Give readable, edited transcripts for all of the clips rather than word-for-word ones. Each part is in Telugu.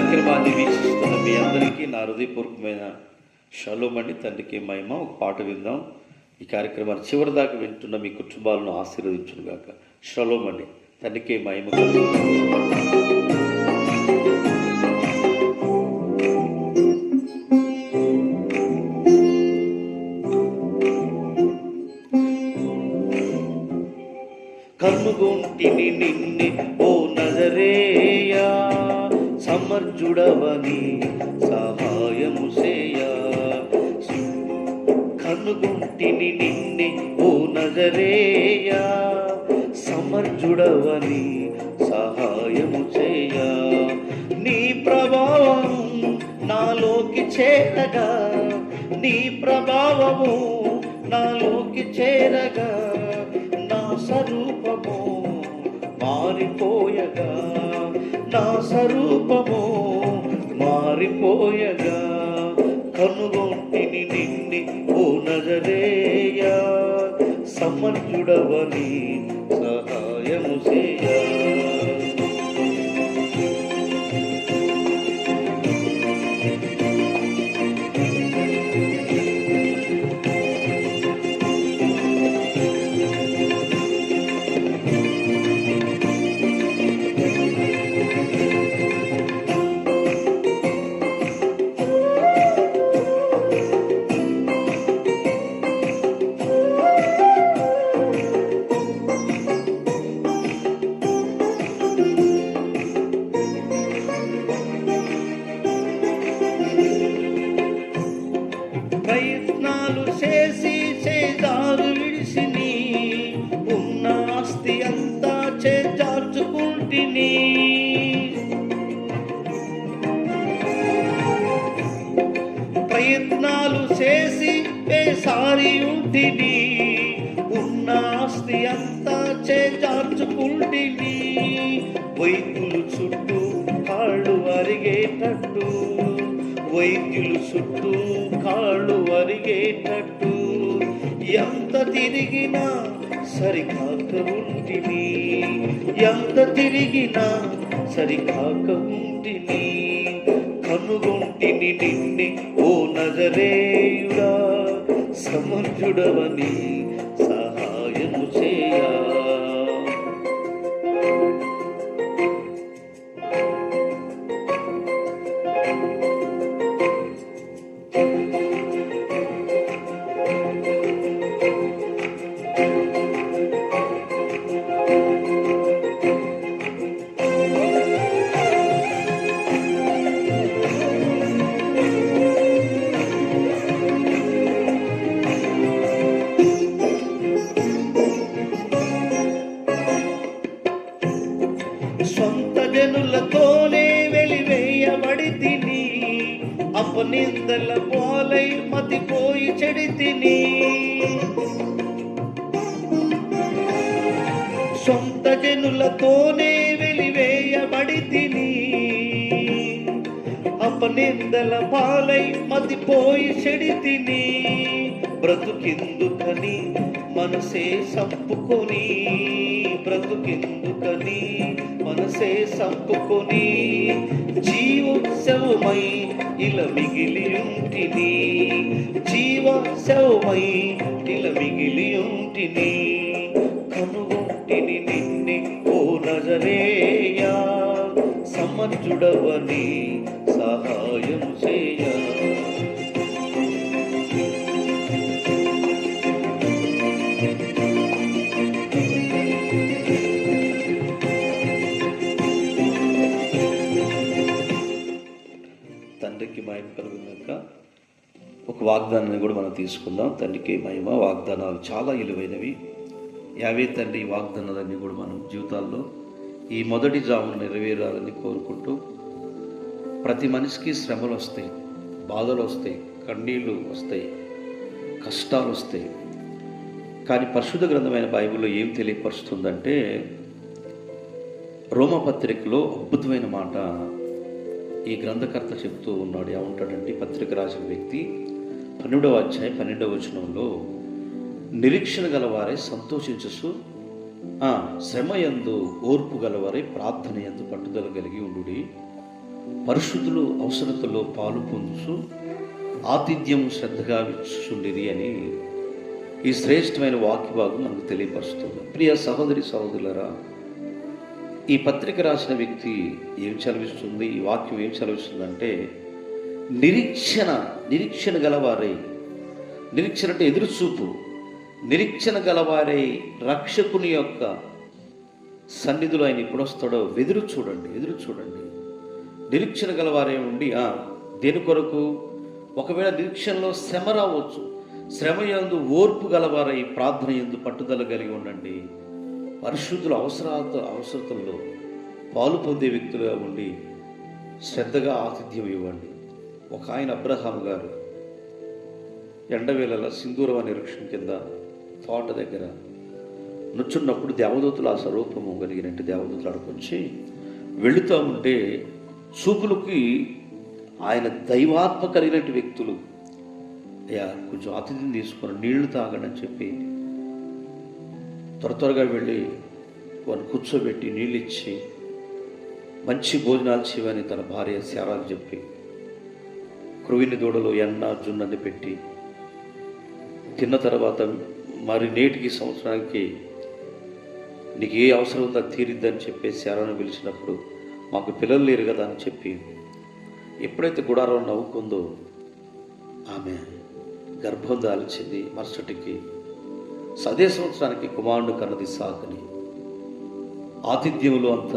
కార్యక్రమాన్ని వీక్షిస్తున్న మీ అందరికీ నా హృదయపూర్వకమైన షలోమ్ అండి. తండ్రికి మహిమ. ఒక పాట విందాం. ఈ కార్యక్రమాన్ని చివరి దాకా వింటున్న మీ కుటుంబాలను ఆశీర్వదించునుగాక. షలోమ్ అండి. తండ్రికి మహిమ. కనుగొంటిని నిన్నే ఓ నజరేయా, సమర్థుడవని సహాయము చేయా. కనుగొంటిని నిన్నే ఓ నజరేయా, సమర్థుడవని సహాయము చేయా. నీ ప్రభావము నాలోకి చేరగా, నీ ప్రభావము నాలోకి చేరగా, నా స్వరూపము మారిపోయగా, నా స్వరూపము మారిపోయగా. కనుగొంటిని నిన్నే ఓ నజరేయా, సమర్థుడవని సహాయము చేయా. ప్రయత్నాలు చేసి చేదారు విడిసిని, ఉన్న ఆస్తి అంతా చేజార్చుకుంటిని. ప్రయత్నాలు చేసి వేసారి ఉంటిని, ఉన్న ఆస్తి అంతా చేజార్చుకుంటిని. వైద్యులు చుట్టూ కాళ్ళు అరిగేటట్టు, వైద్యులు చుట్టూ కాళ్ళు అరిగేటట్టు, ఎంత తిరిగినా సరికాక ఉంటిని, ఎంత తిరిగినా సరికాక ఉంటిని. కనుగొంటిని నిన్నే ఓ నజరేయుడా, సమర్థుడవని సహాయము చేయా. సొంత జనులతోనే వెలివేయబడి తిని, అపనిందల పోలై మతిపోయి చెడి తిని. సొంత జనులతోనే వెలివేయబడి తిని, అపనిందల పాలై మతిపోయి చెడి తిని. బ్రతుకిందుకని మనసే సంపుకొని, బ్రతుకిందుకని మనసే సంపుకొని, జీవోత్సవమై ఇలా మిగిలి ఉంటిని, జీవోత్సవమై ఇలా మిగిలి ఉంటిని. కనుగొంటిని నిన్నే ఓ నజరేయా, సమర్థుడవని సహాయం చేయా. తండ్రికి మహిమ కలుగుగాక. ఒక వాగ్దానాన్ని కూడా మనం తీసుకుందాం. తండ్రికి మహిమ. వాగ్దానాలు చాలా విలువైనవి. యావే తండ్రి ఈ వాగ్దానాలన్నీ కూడా మనం జీవితాల్లో ఈ మొదటి జామున నెరవేరాలని కోరుకుంటూ, ప్రతి మనిషికి శ్రమలు వస్తాయి, బాధలు వస్తాయి, కన్నీళ్ళు వస్తాయి, కష్టాలు వస్తాయి. కానీ పరిశుద్ధ గ్రంథమైన బైబిల్లో ఏం తెలియపరుస్తుందంటే, రోమపత్రికలో అద్భుతమైన మాట ఈ గ్రంథకర్త చెప్తూ ఉన్నాడు. ఏమంటాడంటే, పత్రిక రాసిన వ్యక్తి 12వ అధ్యాయం 12వ వచనంలో, నిరీక్షణ గలవారే సంతోషించు, శ్రమ యందు ఓర్పు గలవారే ప్రార్థన యందు పట్టుదల కలిగి ఉండుడి. పరిశుద్ధులు అవసరతలో పాలు పొందుచు ఆతిథ్యం శ్రద్ధగా విచ్చుచుండిరి అని ఈ శ్రేష్టమైన వాక్య భాగం మనకు తెలియపరుస్తుంది. ప్రియ సహోదరి సహోదరులరా, ఈ పత్రిక రాసిన వ్యక్తి ఏం చదివిస్తుంది, ఈ వాక్యం ఏం చదివిస్తుందంటే నిరీక్షణ గలవారై, నిరీక్షణ అంటే ఎదురుచూపు, నిరీక్షణ గలవారై రక్షకుని యొక్క సన్నిధిలో ఆయన ఎప్పుడు వస్తాడో ఎదురు చూడండి. నిరీక్షణ గలవారే ఉండి దేని కొరకు, ఒకవేళ నిరీక్షణలో శ్రమ రావచ్చు, శ్రమ యందు ఓర్పు గలవారై ప్రార్థన యందు పట్టుదల కలిగి ఉండండి. పరిశుద్ధుల అవసరతల్లో పాలు పొందే వ్యక్తులుగా ఉండి శ్రద్ధగా ఆతిథ్యం ఇవ్వండి. ఒక ఆయన అబ్రహాం గారు ఎండవేళల సింధూరవ నిరీక్షణ కింద తోట దగ్గర నుంచున్నప్పుడు దేవదూతులు ఆ స్వరూపము కలిగినట్టు దేవదూతులు అడుకొచ్చి వెళుతూ ఉంటే చూపులకి ఆయన దైవాత్మ కలిగినట్టు వ్యక్తులు, అయ్యా కొంచెం అతిథిని తీసుకొని నీళ్లు తాగండి అని చెప్పి త్వరగా వెళ్ళి వారిని కూర్చోబెట్టి నీళ్ళు ఇచ్చి మంచి భోజనాలు చేయని తన భార్య శారాకు చెప్పి క్రువిని దూడలో ఎన్న జున్నని పెట్టి తిన్న తర్వాత మరి నేటికి సంవత్సరానికి నీకు ఏ అవసరం ఉందో తీరిద్దని చెప్పి శారాను పిలిచినప్పుడు మాకు పిల్లలు లేరు కదా అని చెప్పి ఎప్పుడైతే గుడారం నవ్వుకుందో ఆమె గర్భం దాల్చింది. మరుసటికి అదే సంవత్సరానికి కుమారుడు కన్నది సాకుని. ఆతిథ్యంలో అంత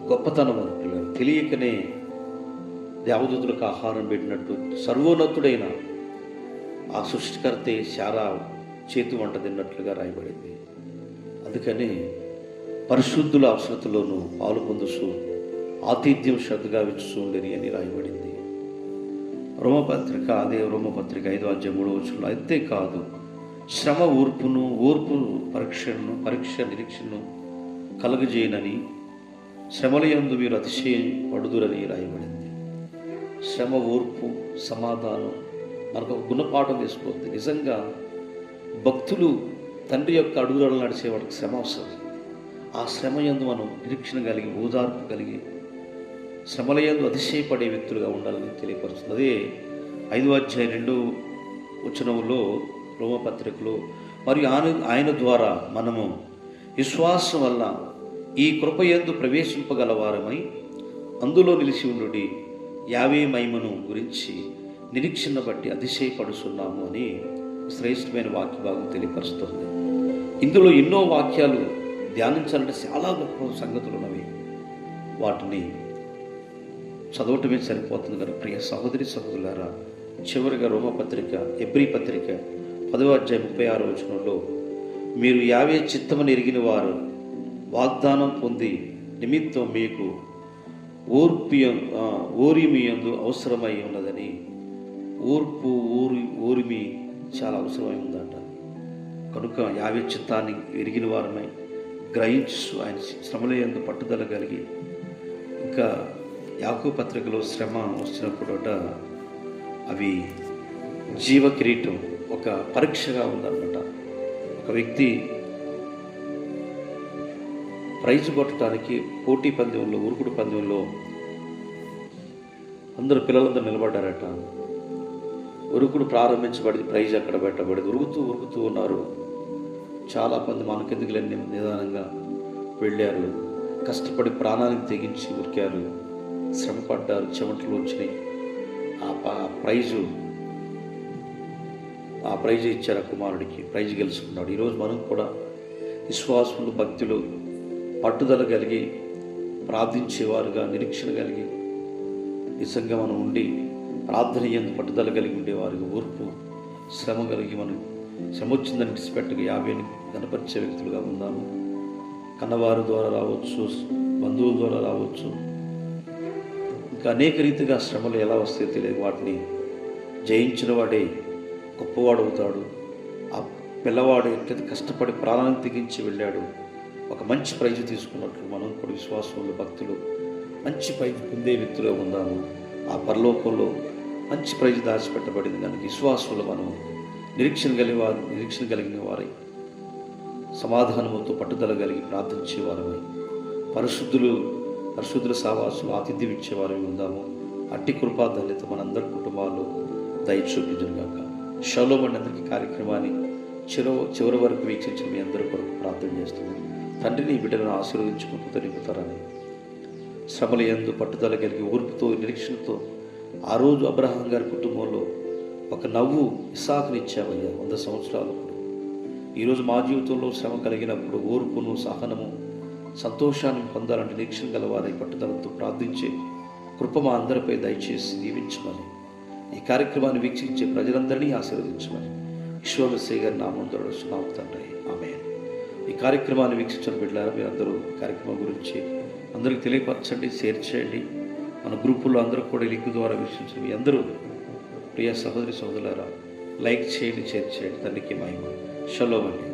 గొప్పతనం అని పిల్లలు తెలియకనే దేవదూతులకు ఆహారం పెట్టినట్టు సర్వోన్నతుడైన ఆ సృష్టికర్తే శారా చేతి వంట తిన్నట్లుగా రాయబడింది. అందుకని పరిశుద్ధుల అవసరతలోనూ పాలు పొందుచు ఆతిథ్యం శ్రద్ధగా విచ్చుచుండిరి అని రాయబడింది. రోమపత్రిక 5:3 అయితే కాదు, శ్రమ ఓర్పు పరీక్ష నిరీక్షను కలుగజేయనని శ్రమల యందు మీరు అతిశయపడుదురని రాయబడింది. శ్రమ, ఓర్పు, సమాధానం మనకు ఒక గుణపాఠం తీసుకుంది. నిజంగా భక్తులు తండ్రి యొక్క అడుగులను నడిచే వాడికి శ్రమ అవసరం. ఆ శ్రమ యందు మనం నిరీక్షణ కలిగి, ఓదార్పు కలిగి, శ్రమల యందు అతిశయపడే వ్యక్తులుగా ఉండాలని తెలియపరుస్తుంది. అదే 5:2 రోమపత్రికలో మరియు ఆయన ద్వారా మనము విశ్వాసం వల్ల ఈ కృపయందు ప్రవేశింపగలవారమై అందులో నిలిచి ఉండుడి యావే మహిమను గురించి నిరీక్షణ బట్టి అతిశయపడుతున్నాము అని శ్రేష్టమైన వాక్య భాగం తెలియపరుస్తుంది. ఇందులో ఎన్నో వాక్యాలు ధ్యానించాలంటే చాలా గొప్ప సంగతులు ఉన్నవి. వాటిని చదవటమే సరిపోతుంది కదా. ప్రియ సహోదరి సహోదరులారా, చివరిగా ఎబ్రీ పత్రిక 10:36 మీరు యావే చిత్తమని ఎరిగిన వారు వాగ్దానం పొంది నిమిత్తం మీకు ఓరిమియందు అవసరమై ఉన్నదని. ఓరిమి చాలా అవసరమై ఉందంట. కనుక యావే చిత్తాన్ని ఎరిగిన వారమై గ్రహించు ఆయన శ్రమల యందు పట్టుదల కలిగి, ఇంకా యాకోబు పత్రికలో శ్రమ వచ్చినప్పుడట అవి జీవ కిరీటం ఒక పరీక్షగా ఉందన్నమాట. ఒక వ్యక్తి ప్రైజ్ కొట్టడానికి పోటీ పందెంలో, ఉరుకుడు పందెంలో పిల్లలందరూ నిలబడ్డారట. ఉరుకుడు ప్రారంభించబడింది, ప్రైజ్ అక్కడ పెట్టబడింది. ఉరుకుతూ ఉన్నారు. చాలామంది మనకెందుకు లేని నిదానంగా వెళ్ళారు. కష్టపడి ప్రాణానికి తెగించి ఉరికారు, శ్రమ పడ్డారు, చెమటలు వచ్చినాయి. ఆ ప్రైజ్ ఇచ్చారు ఆ కుమారుడికి, ప్రైజ్ గెలుచుకున్నాడు. ఈరోజు మనం కూడా విశ్వాసులు, భక్తులు, పట్టుదల కలిగి ప్రార్థించేవారుగా, నిరీక్షణ కలిగి నిజంగా మనం ఉండి ప్రార్థన యందు పట్టుదల కలిగి ఉండేవారుగా, ఓర్పు, శ్రమ కలిగి మనం శ్రమ వచ్చిందని విడిచిపెట్టగా యావేని కనపరిచే వ్యక్తులుగా ఉందాము. కన్నవారి ద్వారా రావచ్చు, బంధువుల ద్వారా రావచ్చు, ఇంకా అనేక రీతిగా శ్రమలు ఎలా వస్తాయో తెలియదు. వాటిని జయించిన వాడే గొప్పవాడు అవుతాడు. ఆ పిల్లవాడు ఎట్లయితే కష్టపడి ప్రాణాలను తెగించి వెళ్ళాడు, ఒక మంచి ప్రైజ్ తీసుకున్నట్లు మనం కూడా విశ్వాసంలో, భక్తులు మంచి ప్రైజ్ పొందే వ్యక్తులుగా ఉందాము. ఆ పరలోకంలో మంచి ప్రైజ్ దాచిపెట్టబడింది కనుక విశ్వాసంలో మనం నిరీక్షణ కలిగిన వారై సమాధానముతో పట్టుదల కలిగి ప్రార్థించేవారమై పరిశుద్ధులు పరిశుద్ధుల సావాసులు ఆతిథ్యం ఇచ్చేవారు ఉందాము. అట్టి కృపా ధన్యత మనందరి కుటుంబాల్లో దయ చూపించుగాక. షలోమ్ అండి. అందరికీ కార్యక్రమాన్ని చివరి వరకు వీక్షించిన మీ అందరి కొరకు ప్రార్థన చేస్తున్నాను. తండ్రిని ఈ బిడ్డలను ఆశీర్వదించుకుంటూ తరిపుతారని శ్రమల యందు పట్టుదల కలిగి ఓర్పుతో నిరీక్షణతో ఆ రోజు అబ్రహాం గారి కుటుంబంలో ఒక నవ్వు ఇస్సాకునిచ్చావయ్యా 100 సంవత్సరాలప్పుడు. ఈరోజు మా జీవితంలో శ్రమ కలిగినప్పుడు ఓర్పును, సహనము, సంతోషాన్ని పొందాలంటే నిరీక్షణ గలవారై పట్టుదలతో ప్రార్థించే కృప మా అందరిపై దయచేసి దీవించమని, ఈ కార్యక్రమాన్ని వీక్షించే ప్రజలందరినీ ఆశీర్వదించమని ఈశ్వరశ్రీ గారి నామం దొరకచున్నాము తండ్రి. ఆమేన్. ఈ కార్యక్రమాన్ని వీక్షించిన బిడ్డలారా, మీరందరూ కార్యక్రమం గురించి అందరికీ తెలియపరచండి, షేర్ చేయండి. మన గ్రూపుల్లో అందరూ కూడా లింక్ ద్వారా వీక్షించిన మీ అందరూ ప్రియ సహోదరి సహోదరులారా లైక్ చేయండి, షేర్ చేయండి. తండ్రికి మహిమ. షలోమ్ అండి.